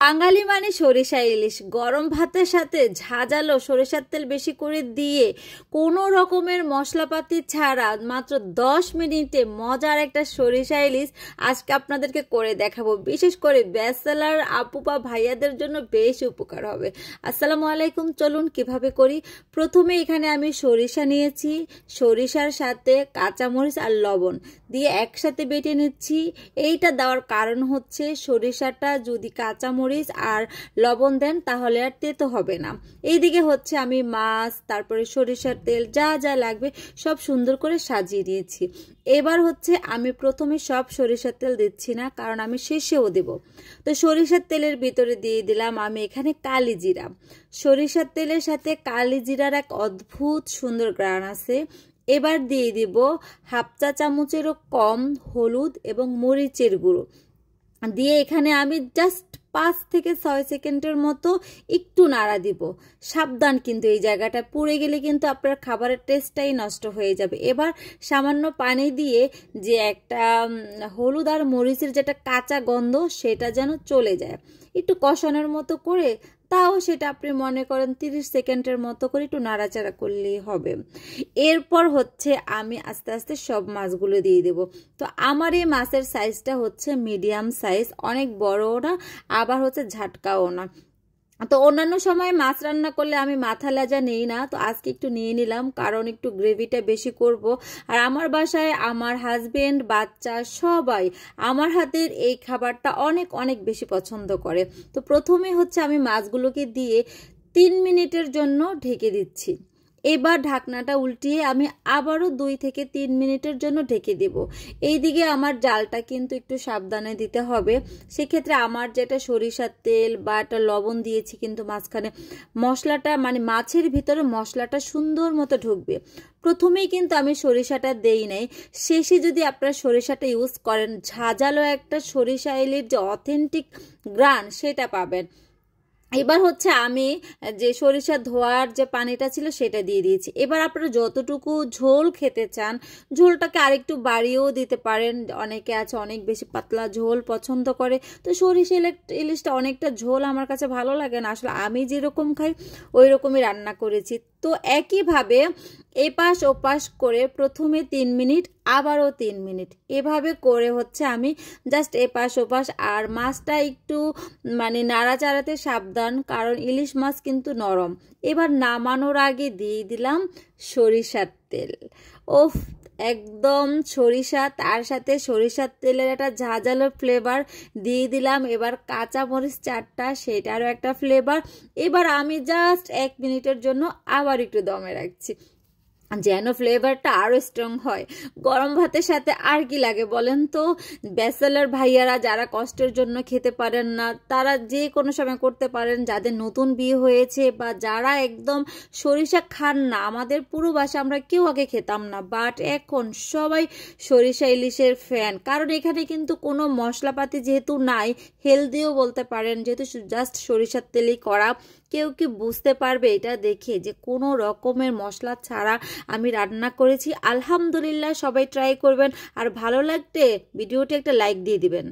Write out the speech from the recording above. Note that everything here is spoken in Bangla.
বাঙালি মানে সরিষা ইলিশ, গরম ভাতের সাথে ঝাঁঝালো সরিষার তেল বেশি করে দিয়ে কোনো রকমের মশলাপাতি ছাড়া মাত্র 10 মিনিটে মজার একটা সরিষা ইলিশ আজকে আপনাদেরকে করে দেখাবো। বিশেষ করে ব্যাচেলার আপু বা ভাইয়াদের জন্য বেশ উপকার হবে। আসসালামু আলাইকুম, চলুন কিভাবে করি। প্রথমে এখানে আমি সরিষা নিয়েছি, সরিষার সাথে কাঁচামরিচ আর লবণ দিয়ে একসাথে বেটে নিচ্ছি। এইটা দেওয়ার কারণ হচ্ছে সরিষাটা যদি কাঁচামরিচ আর লবণ দেন তাহলে আর তেতো হবে না। এইদিকে হচ্ছে আমি মাছ, তারপরে সরিষার তেল যা যা লাগবে সব সুন্দর করে সাজিয়ে দিয়েছি। এবার হচ্ছে আমি প্রথমে সব সরিষার তেল দিচ্ছি না, কারণ আমি শেষেও দেব। তো সরিষার তেলের ভিতরে দিয়ে দিলাম আমি এখানে কালি জিরা। সরিষার তেলের সাথে কালি জিরার এক অদ্ভুত সুন্দর ঘ্রাণ আছে। এবার দিয়ে দিব হাফ চা চামচেরও কম হলুদ এবং মরিচের গুঁড়ো দিয়ে এখানে আমি জাস্ট 5 থেকে 6 সেকেন্ডের মতো একটু নাড়া দিব। সাবধান, কিন্তু এই জায়গাটা পুড়ে গেলে কিন্তু আপনার খাবারের টেস্টটাই নষ্ট হয়ে যাবে। এবার সামান্য পানি দিয়ে যে একটা হলুদ আর মরিচের যেটা কাঁচা গন্ধ সেটা যেন চলে যায়, একটু কষানোর মতো করে, তাও সেটা আপনি মনে করেন 30 সেকেন্ডের মতো করে একটু নাড়াচাড়া করলেই হবে। এরপর হচ্ছে আমি আস্তে আস্তে সব মাছগুলো দিয়ে দেব। তো আমার এই মাছের সাইজটা হচ্ছে মিডিয়াম সাইজ, অনেক বড়ও না আবার হচ্ছে ঝাটকাও না। তো অন্যান্য সময় মাছ রান্না করলে আমি মাথা লেজা নেই না, তো আজকে একটু নিয়ে নিলাম কারণ একটু গ্রেভিটা বেশি করব। আর আমার বাসায় আমার হাজবেন্ড, বাচ্চা সবাই আমার হাতের এই খাবারটা অনেক অনেক বেশি পছন্দ করে। তো প্রথমে হচ্ছে আমি মাছগুলোকে দিয়ে 3 মিনিটের জন্য ঢেকে দিচ্ছি। এবার ঢাকনাটা উল্টিয়ে আমি আবারও 2 থেকে 3 মিনিটের জন্য ঢেকে দেব। এইদিকে আমার জালটা কিন্তু একটু সাবধানে দিতে হবে। সেক্ষেত্রে আমার যেটা সরিষার তেল বা একটা লবণ দিয়েছি, কিন্তু মাঝখানে মশলাটা মানে মাছের ভিতরে মশলাটা সুন্দর মতো ঢুকবে। প্রথমেই কিন্তু আমি সরিষাটা দেই নাই, শেষে যদি আপনারা সরিষাটা ইউজ করেন ঝাঁঝালো একটা সরিষা ইলিশের যে অথেন্টিক ঘ্রাণ সেটা পাবেন। এবার হচ্ছে আমি যে সরিষা ধোয়ার যে পানিটা ছিল সেটা দিয়ে দিয়েছি। এবার আপনারা যতটুকু ঝোল খেতে চান ঝোলটাকে আরেকটু বাড়িয়েও দিতে পারেন। অনেকে আছে অনেক বেশি পাতলা ঝোল পছন্দ করে, তো সরিষা ইলিশটা অনেকটা ঝোল আমার কাছে ভালো লাগে না। আসলে আমি যেরকম খাই ওই রকমই রান্না করেছি। তো একইভাবে এপাশ ওপাশ করে প্রথমে 3 মিনিট, আবারও 3 মিনিট, এভাবে করে হচ্ছে আমি জাস্ট এপাশ ওপাশ। আর মাছটা একটু মানে নাড়াচাড়াতে সাবধান, কারণ ইলিশ মাছ কিন্তু নরম। এবার নামানোর আগে দিয়ে দিলাম সরিষার তেল। ওফ, একদম সরিষা, তার সাথে সরিষার তেলের একটা ঝাঁঝালো ফ্লেভার দিয়ে দিলাম। এবার কাঁচা মরিচ 4টা, সেটারও একটা ফ্লেভার। এবার আমি জাস্ট 1 মিনিটের জন্য আবার একটু দমে রাখছি, যেন ফ্লেভারটা আরো স্ট্রং হয়। গরম ভাতের সাথে আর কি লাগে বলেন তো। ব্যাচেলার ভাইয়ারা যারা কষ্টের জন্য খেতে পারেন না তারা যে কোনো সময় করতে পারেন। যাদের নতুন বিয়ে হয়েছে বা যারা একদম সরিষা খান না, আমাদের পুরো বাসা আমরা কেউ আগে খেতাম না, বাট এখন সবাই সরিষা ইলিশের ফ্যান। কারণ এখানে কিন্তু কোনো মশলাপাতি যেহেতু নাই, হেলদিও বলতে পারেন, যেহেতু জাস্ট সরিষার তেলেই করা। কেউ কি বুঝতে পারবে এটা দেখে যে কোনো রকমের মশলা ছাড়া আমি রান্না করেছি? আলহামদুলিল্লাহ, সবাই ট্রাই করবেন। আর ভালো লাগলে ভিডিওটি একটা লাইক দিয়ে দিবেন।